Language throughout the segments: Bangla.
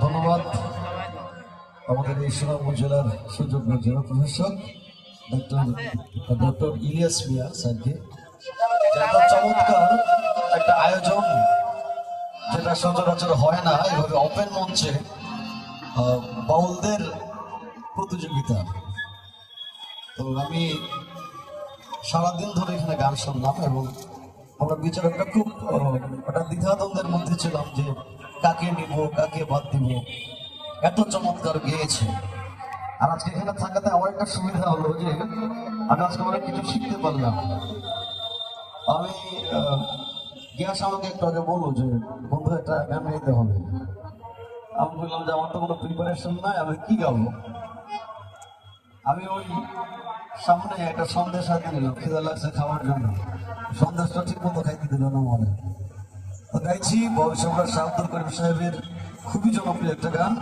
ধন্যবাদ আমাদের এই সুনামগঞ্জ জেলার সুযোগ্য জেলা প্রশাসক ডক্টর ইলিয়াস মিয়া স্যারকে, এত চমৎকার একটা আয়োজন যেটা সচরাচর হয় না, এভাবে ওপেন মঞ্চে বাউলদের প্রতিযোগিতা। তো আমি সারাদিন ধরে এখানে গান শুনলাম এবং আমরা বিচারকরা খুব একটা দ্বিধাদ্বন্দ্বের মধ্যে ছিলাম যে কাকে নিব কাকে বাদ দিব, এত চমৎকার গেয়েছে। আর আজকে এখানে থাকাতে আমার একটা সুবিধা হলো যে আমি আজকে অনেক কিছু শিখতে পারলাম। আমি গ্যাস আমাকে একটু আগে বললো যে বন্ধু একটা গান গাইতে হবে। আমি বললাম যে আমার তো কোনো প্রিপারেশন নাই, আমি কি গাবো। আমি ওই সামনে একটা সন্দেশ হাতে নিলাম, খিদে লাগছে খাওয়ার জন্য, সন্দেশটা ঠিক মতো খাইতে দিল না মনে। তো গাইছি বংশমরা শাহ আব্দুল করিম সাহেবের খুবই জনপ্রিয় একটা গান,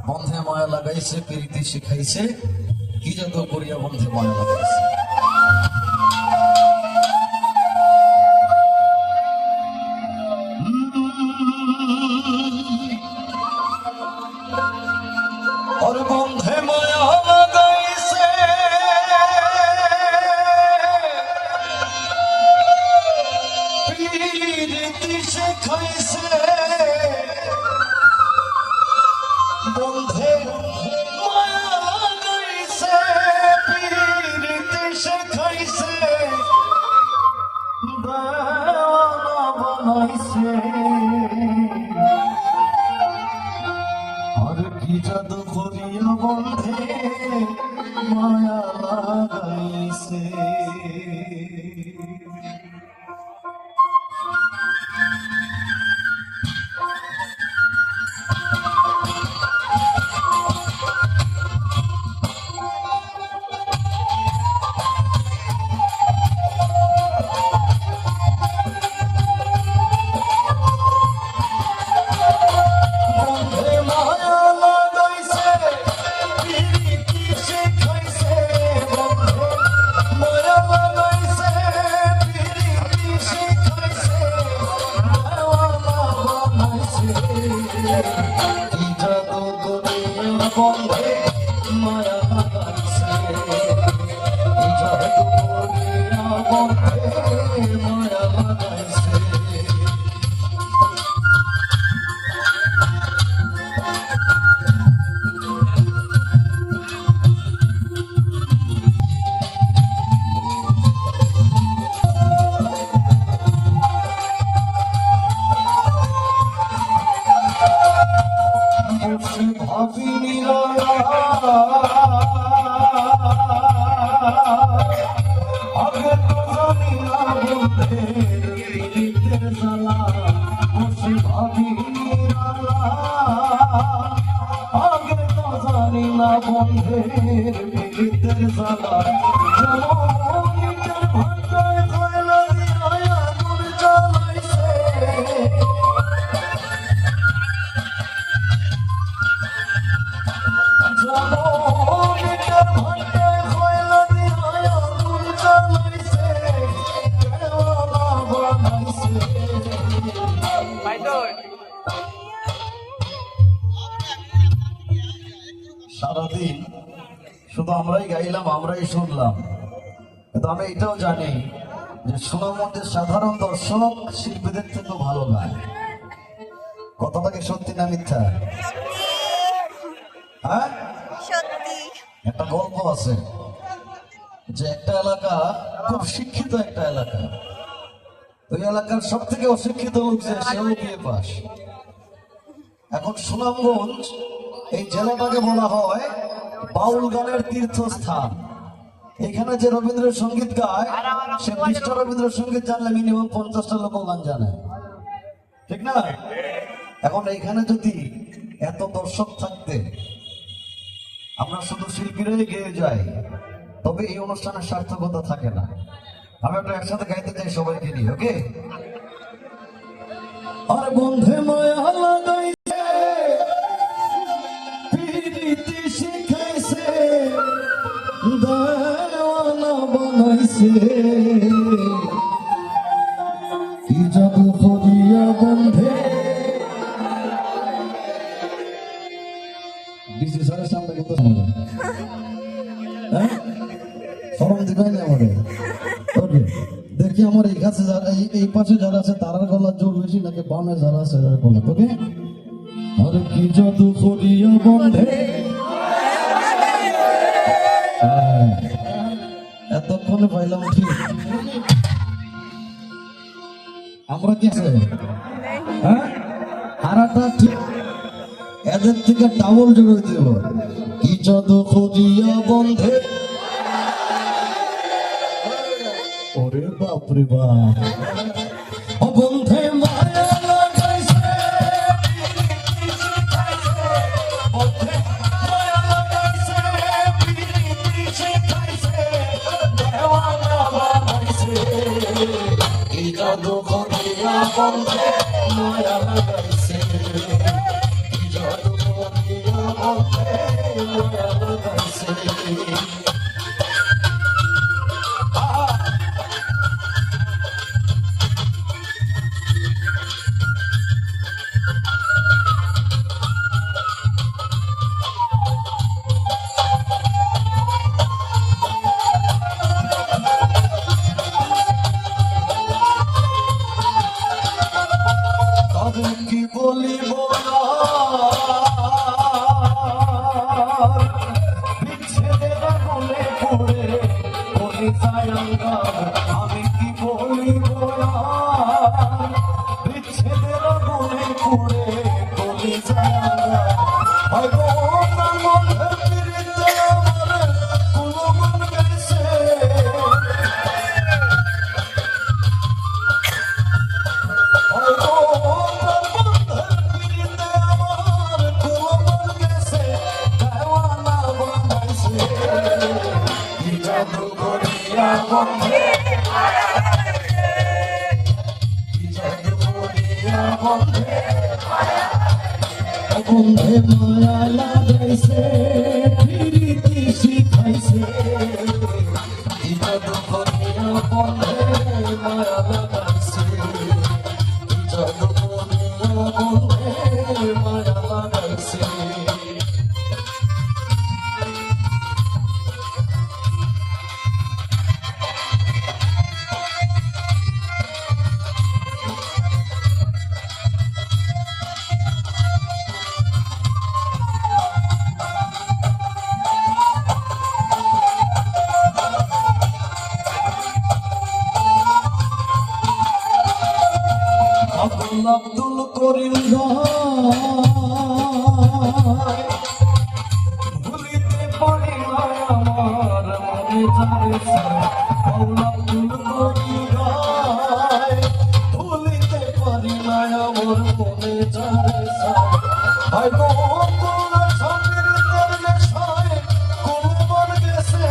বন্ধে মায়া লাগাইছে প্রীতি শিখাইছে, কি যত করিয়া বন্ধে মায়া লাগাইছে। और बंधे माया लगाइसे पीरिति शिखाइसे, बंधे माया लगाइसे पीरिति शिखाइसे, दीवाना बनाइसे কি জাদু করিয়া বন্ধে মায়া লাগাইছে। সারাদিন শুধু আমরাই গাইলাম আমরাই শুনলাম, কিন্তু আমি এটাও জানি যে সুনামগঞ্জের সাধারণ দর্শক শিল্পীদের থেকেও ভালো গায়। কথাটা কি সত্যি না মিথ্যা? হ্যাঁ, একটা গল্প আছে যে একটা এলাকা খুব শিক্ষিত একটা এলাকা, ওই এলাকার সব থেকে অশিক্ষিত লোক যে সেও বিয়ে পাস। এখন সুনামগঞ্জ এই জেলাটাকে বলা হয় বাউল গানের তীর্থস্থান। এখানে যে রবীন্দ্রসঙ্গীত গায় সে 20টা রবীন্দ্রসঙ্গীত জানলে মিনিমাম 50টা লোক গান জানে, ঠিক না? এখন এইখানে যদি এত দর্শক থাকতে আমরা শুধু শিল্পীরাই গেয়ে যাই, তবে এই অনুষ্ঠানের সার্থকতা থাকে না। আমি একটা একসাথে গাইতে চাই সবাইকে নিয়ে, ওকে? আর বন্ধে মায়া লাগাইছে প্রীতি শিখাইছে, দেওয়ানা বানাইছে, কি জাদু করিয়া বন্ধে ডিসি স্যারের সামনে কিন্তু হ্যাঁ শরম দিবেন না আমাদের। ওকে দেখি আমার এই কাছে যারা এই পাশে যারা আছে তারার গলা জোর বেশি নাকি বামে যারা আছে তাদের গলা। ওকে আরে কি জাদু করিয়া বন্ধে এতক্ষণে পাইলাম ঠিক। আমরা কি আছে হ্যাঁ হারাটা ঠিক এদের থেকে ডাবল জোরে দিব। কি জাদু করিয়া বন্ধে ওরে বাপরে বাপ ও বন্ধে মায়া লাগাইছে বন্ধে মায়া লাগাইছে পিরিতি শিখাইছে দেওয়ানা বানাইছে। কি জাদু করিয়া বন্ধে মায়া লাগাইছে কি জাদু করিয়া বন্ধে মায়া লাগাইছে। কি বলিব বিচ্ছেদের আগুনে পুড়ে বলে যায় আঙ্গার। আমি কি বলিব বিচ্ছেদের আগুনে পুড়ে বলে যায় আঙ্গার। হয়তো তার মধ্যে ফিরিতে আমার কোনো মন গেছে বন্ধে মায়া লাগাইছে পিরিতি শিখাইছে। কি জাদু করিয়া বন্ধে মায়া লাগাইছে কি জাদু করিয়া বন্ধে মায়া লাগাইছে। আব্দুল করিম ভুলিতে পারি না আমার মনে যাইছে। আব্দুল করিম ভুলিতে পারি না আমার মনে যাইছে। হয়তো তোমার সঙ্গের নেশায় কোন গেছে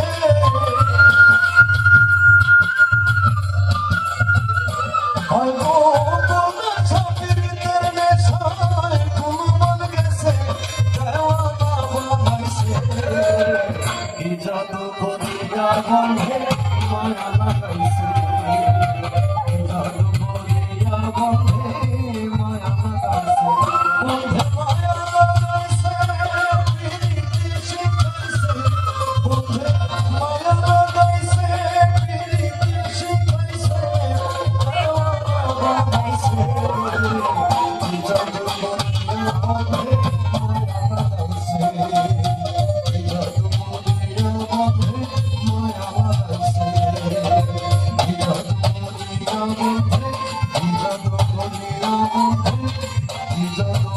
হয়তো জাদু করিয়া বন্ধে মায়া লাগাইছে কি জাদু করিয়া বন্ধে মায়া লাগাইছে। বন্ধে মায়া লাগাইছে পিরিতি শিখাইছে বন্ধে মায়া লাগাইছে পিরিতি শিখাইছে দেওয়ানা বানাইছে। কি জাদু করিয়া বন্ধে মায়া লাগাইছে কি জাদু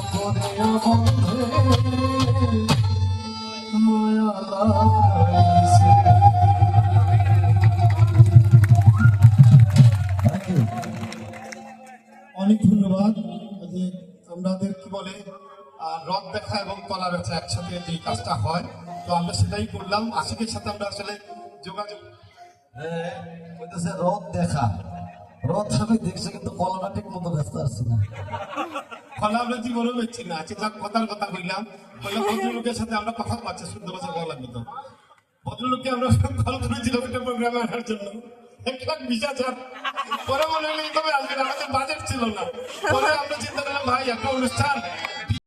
অনেক ধন্যবাদ। যে আমাদের কি বলে রথ দেখা এবং কলা বেচা একসাথে যে কাজটা হয়, তো আমরা সেটাই করলাম। আশিকের সাথে আমরা আসলে যোগাযোগ রথ দেখা রথ আমি দেখছি কিন্তু কলাটা ঠিক মতো ব্যস্ত আসছে না। কলা আমরা জীবনও বেচছি না। আজকে যা কথার কথা কইলাম ভদ্রলোকের সাথে আমরা কথা পাচ্ছি শুদ্ধ ভাষা বলা লাগবে। তো ভদ্রলোককে আমরা কল করেছিলাম একটা প্রোগ্রামে আনার জন্য 1,20,000 পরে মনে হলো এইভাবে আসবে, আমাদের বাজেট ছিল না। পরে আমরা চিন্তা করলাম ভাই একটা অনুষ্ঠান